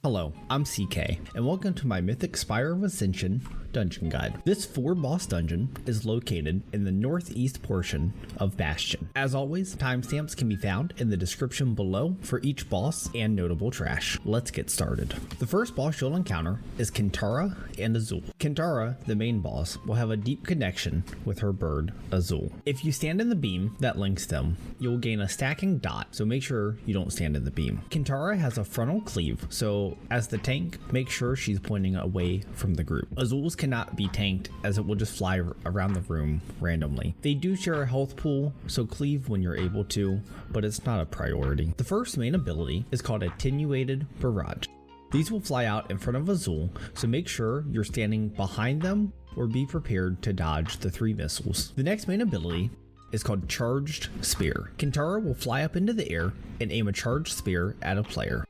Hello, I'm CK, and welcome to my Mythic Spires of Ascension dungeon guide. This 4-boss dungeon is located in the northeast portion of Bastion. As always, timestamps can be found in the description below for each boss and notable trash. Let's get started. The first boss you'll encounter is Kintara and Azul. Kintara, the main boss, will have a deep connection with her bird, Azul. If you stand in the beam that links them, you'll gain a stacking dot, so make sure you don't stand in the beam. Kintara has a frontal cleave, so as the tank, make sure she's pointing away from the group. Azul's cannot be tanked as it will just fly around the room randomly. They do share a health pool, so cleave when you're able to, but it's not a priority. The first main ability is called Attenuated Barrage. These will fly out in front of Azul, so make sure you're standing behind them or be prepared to dodge the 3 missiles. The next main ability is called Charged Spear. Kintara will fly up into the air and aim a charged spear at a player.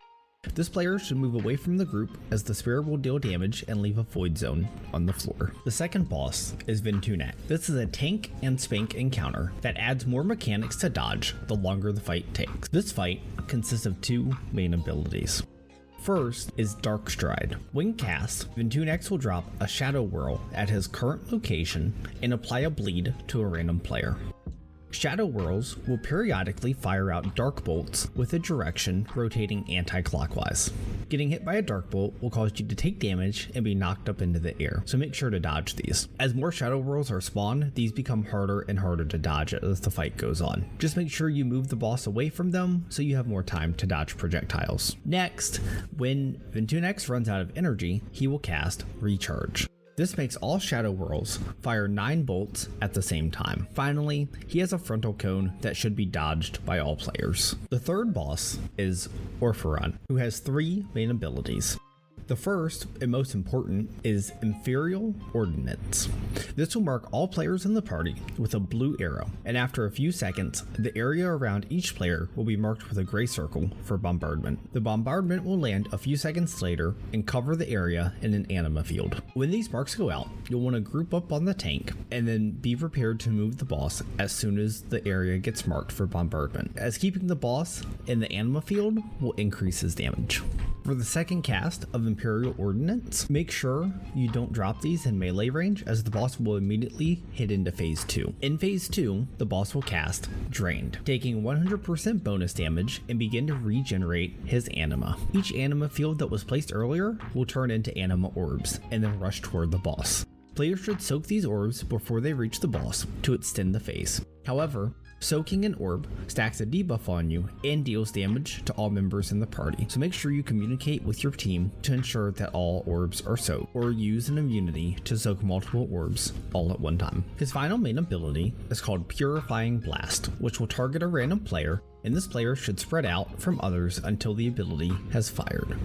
This player should move away from the group as the spear will deal damage and leave a void zone on the floor. The second boss is Ventunax. This is a tank and spank encounter that adds more mechanics to dodge the longer the fight takes. This fight consists of 2 main abilities. First is Dark Stride. When cast, Ventunax will drop a Shadow Whirl at his current location and apply a bleed to a random player. Shadow Whirls will periodically fire out dark bolts with a direction rotating anti-clockwise. Getting hit by a dark bolt will cause you to take damage and be knocked up into the air, so make sure to dodge these. As more Shadow Whirls are spawned, these become harder and harder to dodge as the fight goes on. Just make sure you move the boss away from them so you have more time to dodge projectiles. Next, when Ventunax runs out of energy, he will cast Recharge. This makes all Shadow Whirls fire 9 bolts at the same time. Finally, he has a frontal cone that should be dodged by all players. The third boss is Oryphrion, who has 3 main abilities. The first and most important is Imperial Ordnance. This will mark all players in the party with a blue arrow, and after a few seconds, the area around each player will be marked with a gray circle for bombardment. The bombardment will land a few seconds later and cover the area in an anima field. When these marks go out, you'll want to group up on the tank and then be prepared to move the boss as soon as the area gets marked for bombardment, as keeping the boss in the anima field will increase his damage. For the second cast of Imperial Ordnance, make sure you don't drop these in melee range as the boss will immediately hit into phase 2. In phase 2, the boss will cast Drained, taking 100% bonus damage and begin to regenerate his anima. Each anima field that was placed earlier will turn into anima orbs and then rush toward the boss. Players should soak these orbs before they reach the boss to extend the phase. However, soaking an orb stacks a debuff on you and deals damage to all members in the party, so make sure you communicate with your team to ensure that all orbs are soaked, or use an immunity to soak multiple orbs all at one time. His final main ability is called Purifying Blast, which will target a random player, and this player should spread out from others until the ability has fired.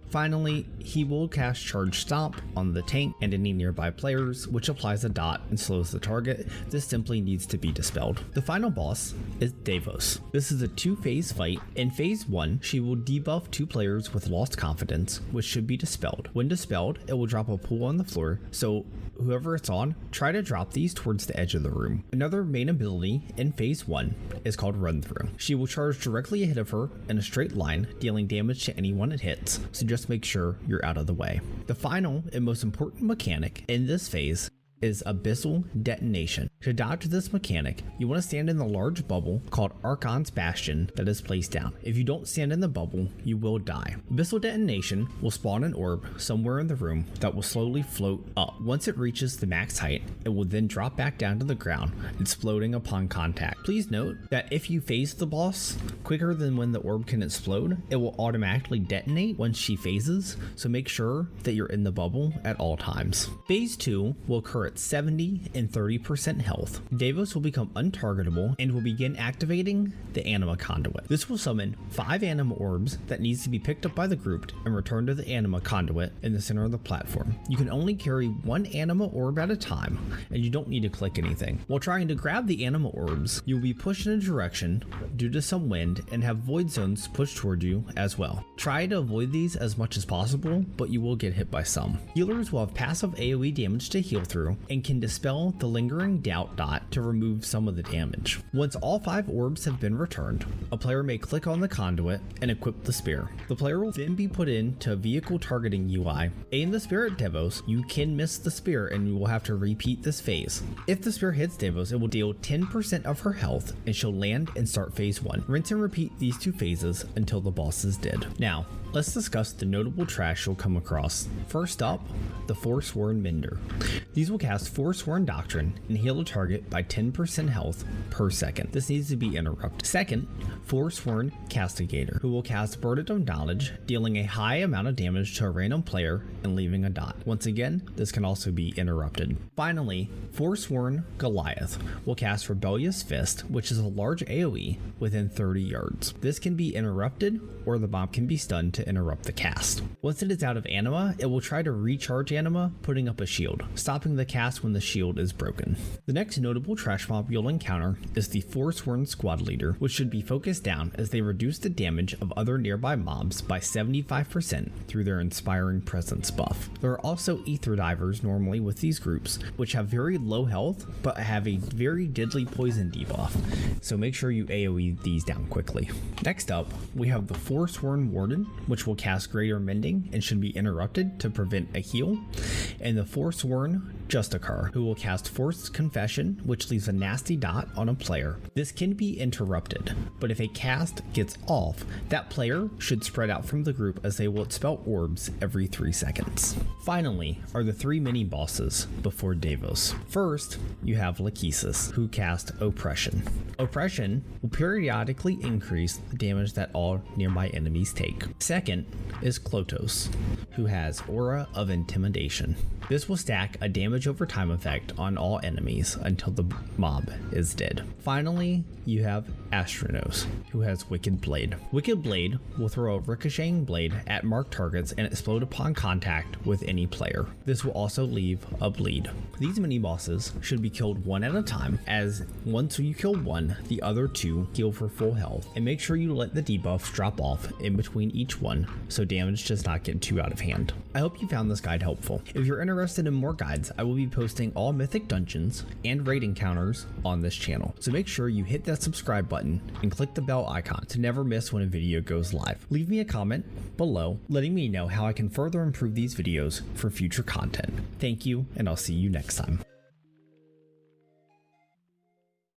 Finally, he will cast Charge Stomp on the tank and any nearby players, which applies a dot and slows the target. This simply needs to be dispelled. The final boss is Devos. This is a 2-phase fight. In phase 1, she will debuff 2 players with lost confidence, which should be dispelled. When dispelled, it will drop a pool on the floor, so whoever it's on, try to drop these towards the edge of the room. Another main ability in phase 1 is called Run Through. She will charge directly ahead of her in a straight line, dealing damage to anyone it hits, so just make sure you're out of the way. The final and most important mechanic in this phase is Abyssal Detonation. To dodge this mechanic, you want to stand in the large bubble called Archon's Bastion that is placed down. If you don't stand in the bubble, you will die. Abyssal Detonation will spawn an orb somewhere in the room that will slowly float up. Once it reaches the max height, it will then drop back down to the ground, exploding upon contact. Please note that if you phase the boss quicker than when the orb can explode, it will automatically detonate once she phases, so make sure that you're in the bubble at all times. Phase 2 will occur at 70 and 30% health. Devos will become untargetable and will begin activating the anima conduit. This will summon 5 anima orbs that needs to be picked up by the group and returned to the anima conduit in the center of the platform. You can only carry 1 anima orb at a time, and you don't need to click anything. While trying to grab the anima orbs, you'll be pushed in a direction due to some wind and have void zones pushed toward you as well. Try to avoid these as much as possible, but you will get hit by some. Healers will have passive AoE damage to heal through, and can dispel the lingering doubt dot to remove some of the damage. Once all 5 orbs have been returned, a player may click on the conduit and equip the spear. The player will then be put into a vehicle targeting UI. In the Spirit Devos, you can miss the spear and you will have to repeat this phase. If the spear hits Devos, it will deal 10% of her health and she'll land and start phase 1. Rinse and repeat these 2 phases until the boss is dead. Now, let's discuss the notable trash you'll come across. First up, the Forsworn Mender. These will cast Forsworn Doctrine and heal a target by 10% health per second. This needs to be interrupted. Second, Forsworn Castigator, who will cast Burden of Knowledge, dealing a high amount of damage to a random player and leaving a dot. Once again, this can also be interrupted. Finally, Forsworn Goliath will cast Rebellious Fist, which is a large AoE within 30 yards. This can be interrupted, or the mob can be stunned to interrupt the cast. Once it is out of anima, it will try to recharge anima, putting up a shield, stopping the cast when the shield is broken. The next notable trash mob you'll encounter is the Forsworn Squad Leader, which should be focused down as they reduce the damage of other nearby mobs by 75% through their Inspiring Presence buff. There are also Ether Divers normally with these groups, which have very low health but have a very deadly poison debuff, so make sure you AoE these down quickly. Next up, we have the Forsworn Warden, which will cast Greater Mending and should be interrupted to prevent a heal, and the Forsworn Justicar, who will cast Forced Confession, which leaves a nasty dot on a player. This can be interrupted, but if a cast gets off, that player should spread out from the group as they will expel orbs every 3 seconds. Finally are the 3 mini bosses before Devos. First, you have Lachesis, who cast Oppression. Oppression will periodically increase the damage that all nearby enemies take. Second is Klotos, who has Aura of Intimidation. This will stack a damage over time effect on all enemies until the mob is dead. Finally, you have Astronos, who has Wicked Blade. Wicked Blade will throw a ricocheting blade at marked targets and explode upon contact with any player. This will also leave a bleed. These mini bosses should be killed one at a time, as once you kill one, the other 2 heal for full health, and make sure you let the debuffs drop off in between each one so damage does not get too out of hand. I hope you found this guide helpful. If you're interested in more guides, I will be posting all Mythic dungeons and raid encounters on this channel, so make sure you hit that subscribe button and click the bell icon to never miss when a video goes live. Leave me a comment below letting me know how I can further improve these videos for future content. Thank you, and I'll see you next time.